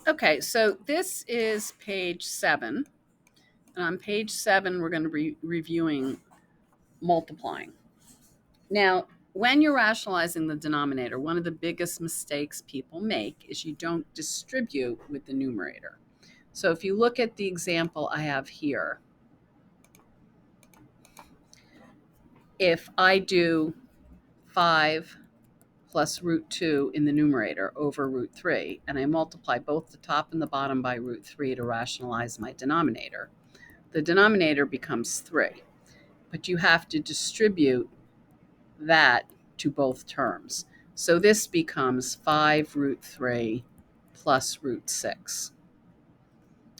Okay, so this is page 7. And on page 7, we're going to be reviewing multiplying. Now, when you're rationalizing the denominator, one of the biggest mistakes people make is you don't distribute with the numerator. So if you look at the example I have here, if I do 5 plus root 2 in the numerator over root 3, and I multiply both the top and the bottom by root 3 to rationalize my denominator, the denominator becomes 3. But you have to distribute that to both terms. So this becomes 5 root 3 plus root 6.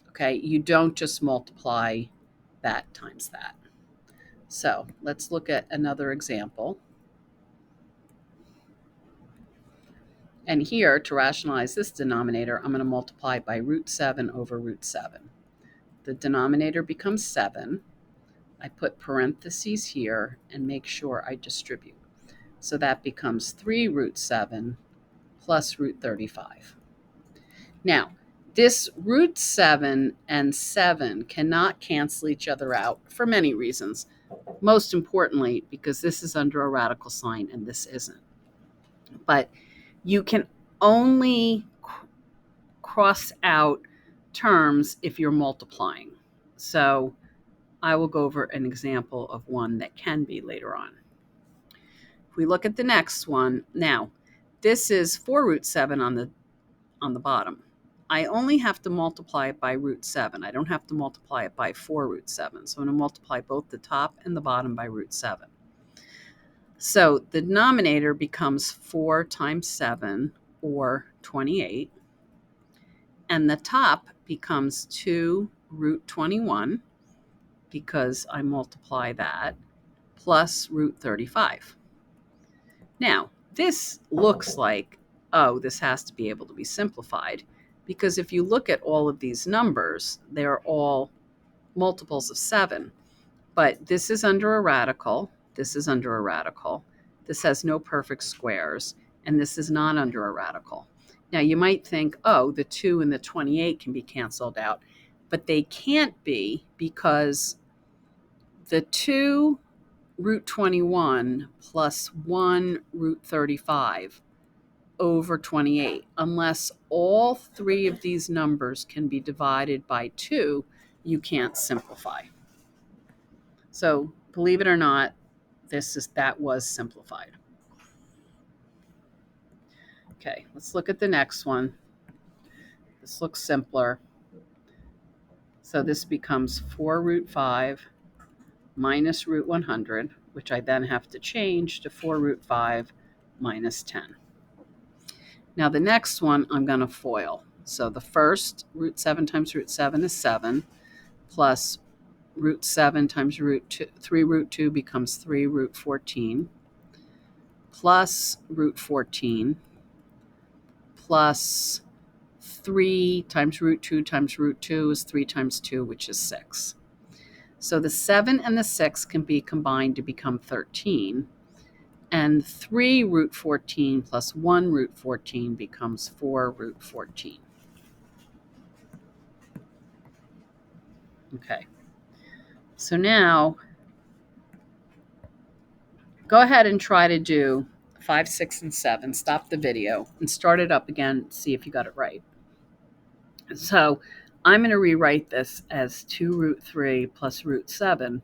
Okay, you don't just multiply that times that. So let's look at another example. And here, to rationalize this denominator, I'm going to multiply by root 7 over root 7. The denominator becomes 7. I put parentheses here and make sure I distribute. So that becomes 3 root 7 plus root 35. Now, this root 7 and 7 cannot cancel each other out for many reasons. Most importantly, because this is under a radical sign and this isn't. But you can only cross out terms if you're multiplying. So I will go over an example of one that can be later on. If we look at the next one, now this is 4 root 7 on the bottom. I only have to multiply it by root 7. I don't have to multiply it by 4 root 7. So I'm going to multiply both the top and the bottom by root 7. So the denominator becomes 4 times 7, or 28. And the top becomes 2 root 21, because I multiply that, plus root 35. Now, this looks like, oh, this has to be able to be simplified, because if you look at all of these numbers, they're all multiples of 7. But this is under a radical, this is under a radical, this has no perfect squares, and this is not under a radical. Now, you might think, oh, the 2 and the 28 can be canceled out, but they can't be, because the 2 root 21 plus 1 root 35 over 28, unless all 3 of these numbers can be divided by 2, you can't simplify. So believe it or not, that was simplified. Okay, let's look at the next one. This looks simpler. So this becomes 4 root 5 minus root 100, which I then have to change to 4 root 5 minus 10. Now the next one I'm going to FOIL. So the first, root 7 times root 7 is 7, plus root 7 times root 2, 3 root 2 becomes 3 root 14, plus root 14, plus 3 times root 2 is 3 times 2, which is 6. So the 7 and the 6 can be combined to become 13. And 3 root 14 plus 1 root 14 becomes 4 root 14. Okay. So now, go ahead and try to do 5, 6, and 7. Stop the video and start it up again. See if you got it right. So I'm going to rewrite this as 2 root 3 plus root 7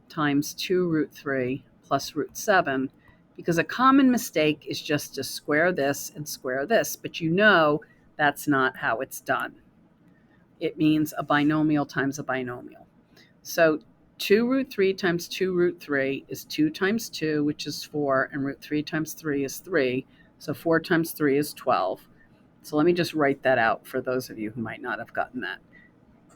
times 2 root 3 plus root 7, because a common mistake is just to square this and square this, but you know that's not how it's done. It means a binomial times a binomial. So 2 root 3 times 2 root 3 is 2 times 2, which is 4, and root 3 times 3 is 3. So 4 times 3 is 12. So let me just write that out for those of you who might not have gotten that.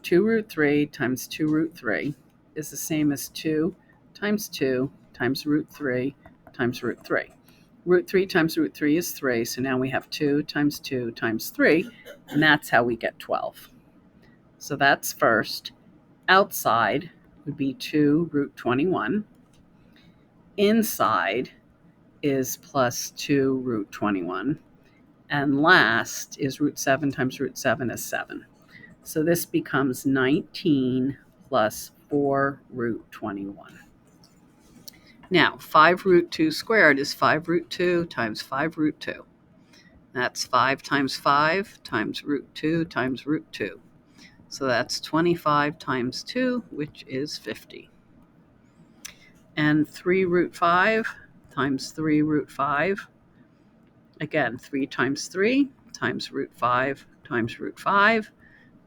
2 root 3 times 2 root 3 is the same as 2 times 2 times root 3 times root 3. Root 3 times root 3 is 3, so now we have 2 times 2 times 3, and that's how we get 12. So that's first. Outside would be 2 root 21. Inside is plus 2 root 21. And last is root 7 times root 7 is 7. So this becomes 19 plus 4 root 21. Now, 5 root 2 squared is 5 root 2 times 5 root 2. That's 5 times 5 times root 2 times root 2. So that's 25 times 2, which is 50. And 3 root 5 times 3 root 5. Again, 3 times 3 times root 5 times root 5,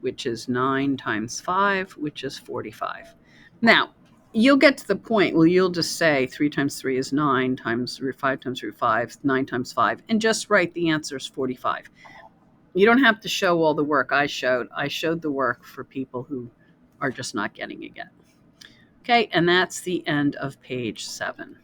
which is 9 times 5, which is 45. Now, you'll get to the point where you'll just say 3 times 3 is 9 times root 5 times root 5, 9 times 5, and just write the answer is 45. You don't have to show all the work I showed. I showed the work for people who are just not getting it yet. Okay, and that's the end of page 7.